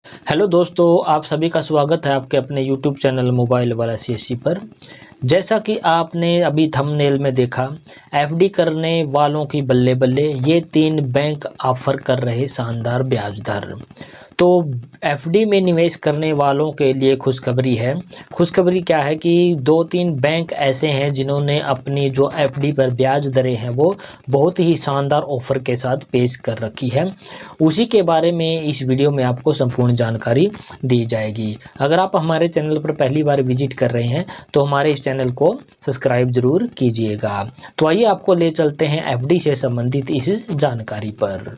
Hello दोस्तों, आप सभी का स्वागत है आपके अपने यूट्यूब चैनल मोबाइल वाला सीएससी पर। जैसा कि आपने अभी थंबनेल में देखा, एफडी करने वालों की बल्ले बल्ले, ये 3 बैंक ऑफर कर रहे शानदार ब्याज दर। तो एफडी में निवेश करने वालों के लिए खुशखबरी है। खुशखबरी क्या है कि 2-3 बैंक ऐसे हैं जिन्होंने अपनी जो एफडी पर ब्याज दरें हैं वो बहुत ही शानदार ऑफ़र के साथ पेश कर रखी है। उसी के बारे में इस वीडियो में आपको संपूर्ण जानकारी दी जाएगी। अगर आप हमारे चैनल पर पहली बार विजिट कर रहे हैं तो हमारे इस चैनल को सब्सक्राइब ज़रूर कीजिएगा। तो आइए आपको ले चलते हैं एफडी से संबंधित इस जानकारी पर।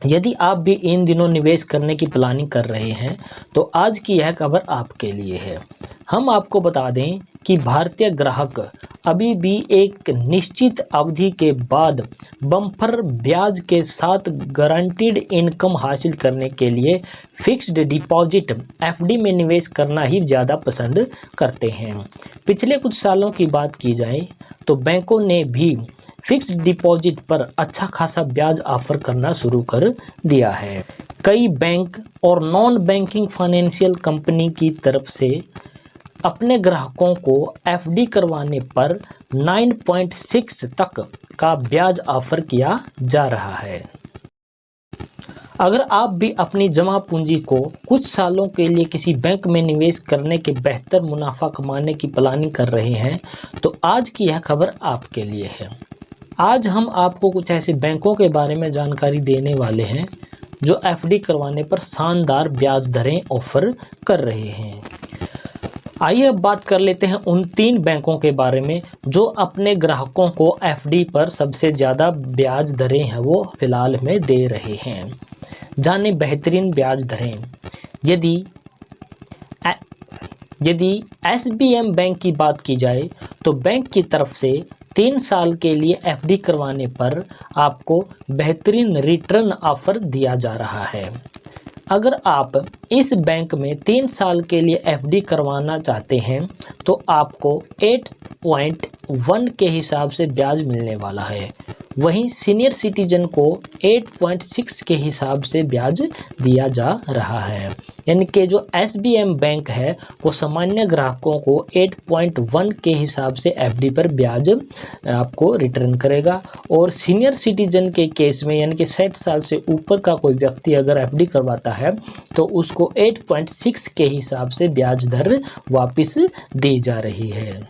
यदि आप भी इन दिनों निवेश करने की प्लानिंग कर रहे हैं तो आज की यह खबर आपके लिए है। हम आपको बता दें कि भारतीय ग्राहक अभी भी एक निश्चित अवधि के बाद बम्पर ब्याज के साथ गारंटीड इनकम हासिल करने के लिए फिक्स्ड डिपॉजिट एफडी में निवेश करना ही ज़्यादा पसंद करते हैं। पिछले कुछ सालों की बात की जाए तो बैंकों ने भी फिक्स्ड डिपॉजिट पर अच्छा खासा ब्याज ऑफर करना शुरू कर दिया है। कई बैंक और नॉन बैंकिंग फाइनेंशियल कंपनी की तरफ से अपने ग्राहकों को एफडी करवाने पर 9.6 तक का ब्याज ऑफर किया जा रहा है। अगर आप भी अपनी जमा पूंजी को कुछ सालों के लिए किसी बैंक में निवेश करने के बेहतर मुनाफा कमाने की प्लानिंग कर रहे हैं तो आज की यह खबर आपके लिए है। आज हम आपको कुछ ऐसे बैंकों के बारे में जानकारी देने वाले हैं जो एफडी करवाने पर शानदार ब्याज दरें ऑफर कर रहे हैं। आइए अब बात कर लेते हैं उन 3 बैंकों के बारे में जो अपने ग्राहकों को एफडी पर सबसे ज़्यादा ब्याज दरें हैं वो फ़िलहाल में दे रहे हैं। जाने बेहतरीन ब्याज दरें। यदि एसबीएम बैंक की बात की जाए तो बैंक की तरफ से 3 साल के लिए एफडी करवाने पर आपको बेहतरीन रिटर्न ऑफर दिया जा रहा है। अगर आप इस बैंक में 3 साल के लिए एफडी करवाना चाहते हैं तो आपको 8.1 के हिसाब से ब्याज मिलने वाला है। वहीं सीनियर सिटीजन को 8.6 के हिसाब से ब्याज दिया जा रहा है। यानी कि जो एसबीएम बैंक है वो सामान्य ग्राहकों को 8.1 के हिसाब से एफडी पर ब्याज आपको रिटर्न करेगा, और सीनियर सिटीजन के केस में यानी कि 60 साल से ऊपर का कोई व्यक्ति अगर एफडी करवाता है तो उसको 8.6 के हिसाब से ब्याज दर वापस दी जा रही है।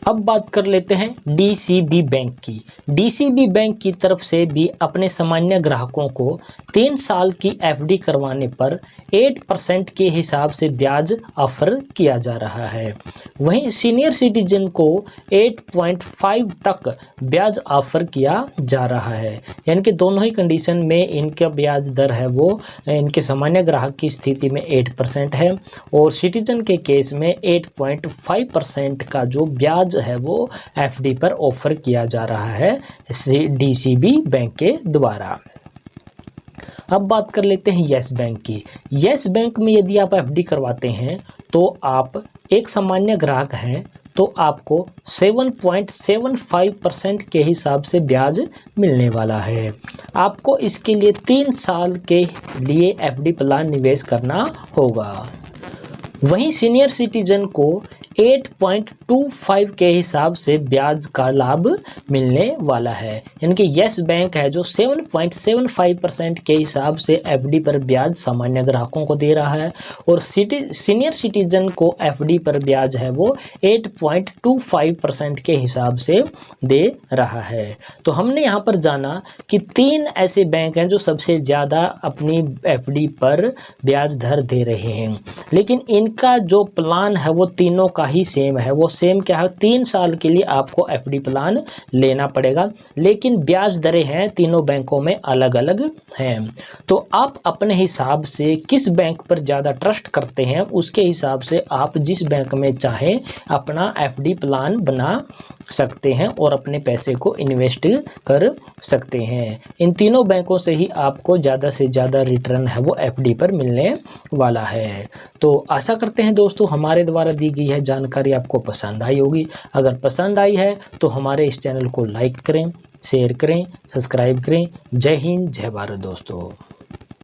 अब बात कर लेते हैं डीसीबी बैंक की। डीसीबी बैंक की तरफ से भी अपने सामान्य ग्राहकों को 3 साल की एफडी करवाने पर 8% के हिसाब से ब्याज ऑफर किया जा रहा है। वहीं सीनियर सिटीजन को 8.5 तक ब्याज ऑफर किया जा रहा है। यानी कि दोनों ही कंडीशन में इनका ब्याज दर है वो इनके सामान्य ग्राहक की स्थिति में 8% है, और सिटीजन के केस में 8.5% का जो ब्याज है वो एफडी पर ऑफर किया जा रहा है डीसीबी बैंक के द्वारा। अब बात कर लेते हैं यस बैंक की। यस बैंक में यदि आप एफडी करवाते हैं तो आप एक सामान्य ग्राहक हैं तो आपको 7.75% के हिसाब से ब्याज मिलने वाला है। आपको इसके लिए 3 साल के लिए एफडी प्लान निवेश करना होगा। वहीं सीनियर सिटीजन को 8.25 के हिसाब से ब्याज का लाभ मिलने वाला है। यानी कि यस बैंक है जो 7.75% के हिसाब से एफडी पर ब्याज सामान्य ग्राहकों को दे रहा है, और सीनियर सिटीजन को एफडी पर ब्याज है वो 8.25% के हिसाब से दे रहा है। तो हमने यहाँ पर जाना कि 3 ऐसे बैंक हैं जो सबसे ज़्यादा अपनी एफडी पर ब्याज दर दे रहे हैं, लेकिन इनका जो प्लान है वो तीनों का ही सेम है। वो सेम क्या है, 3 साल के लिए आपको एफडी प्लान लेना पड़ेगा, लेकिन ब्याज दरें हैं तीनों बैंकों में अलग अलग हैं। तो आप अपने हिसाब से किस बैंक पर ज़्यादा ट्रस्ट करते हैं उसके हिसाब से आप जिस बैंक में चाहें अपना एफडी प्लान बना सकते हैं और अपने पैसे को इन्वेस्ट कर सकते हैं। इन तीनों बैंकों से ही आपको ज़्यादा से ज़्यादा रिटर्न है वो एफडी पर मिलने वाला है। तो आशा करते हैं दोस्तों हमारे द्वारा दी गई है जानकारी आपको पसंद आई होगी। अगर पसंद आई है तो हमारे इस चैनल को लाइक करें, शेयर करें, सब्सक्राइब करें। जय हिंद, जय भारत दोस्तों।